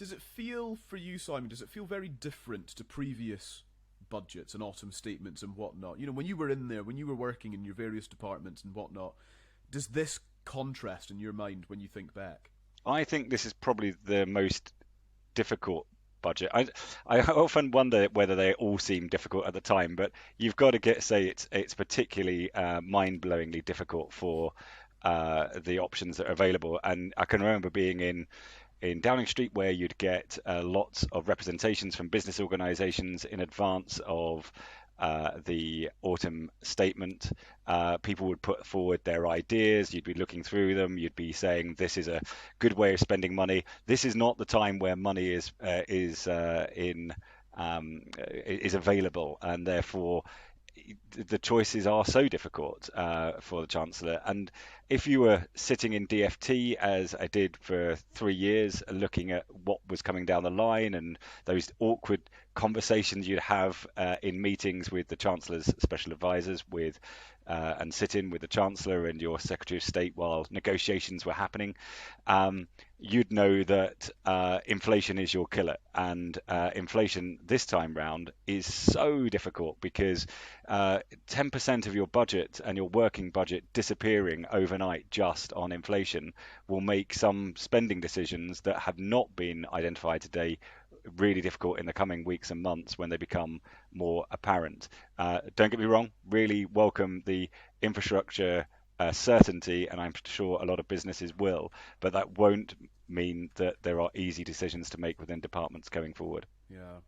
Does it feel for you, Simon? Does it feel very different to previous budgets and autumn statements and whatnot? You know, when you were in there, when you were working in your various departments and whatnot, does this contrast in your mind when you think back? I think this is probably the most difficult budget. I often wonder whether they all seem difficult at the time, but you've got to say it's particularly mind-blowingly difficult for the options that are available. And I can remember being in Downing Street, where you'd get lots of representations from business organisations in advance of the autumn statement. People would put forward their ideas. You'd be looking through them. You'd be saying, "This is a good way of spending money. This is not the time where money is available, and therefore the choices are so difficult for the Chancellor." And if you were sitting in DFT, as I did for 3 years, looking at what was coming down the line and those awkward conversations you'd have in meetings with the Chancellor's special advisors, and sit in with the Chancellor and your Secretary of State while negotiations were happening, you'd know that inflation is your killer. And inflation this time round is so difficult because 10% of your budget and your working budget disappearing overnight just on inflation will make some spending decisions that have not been identified today really difficult in the coming weeks and months when they become more apparent. Don't get me wrong, really welcome the infrastructure certainty, and I'm sure a lot of businesses will, but that won't mean that there are easy decisions to make within departments going forward. Yeah.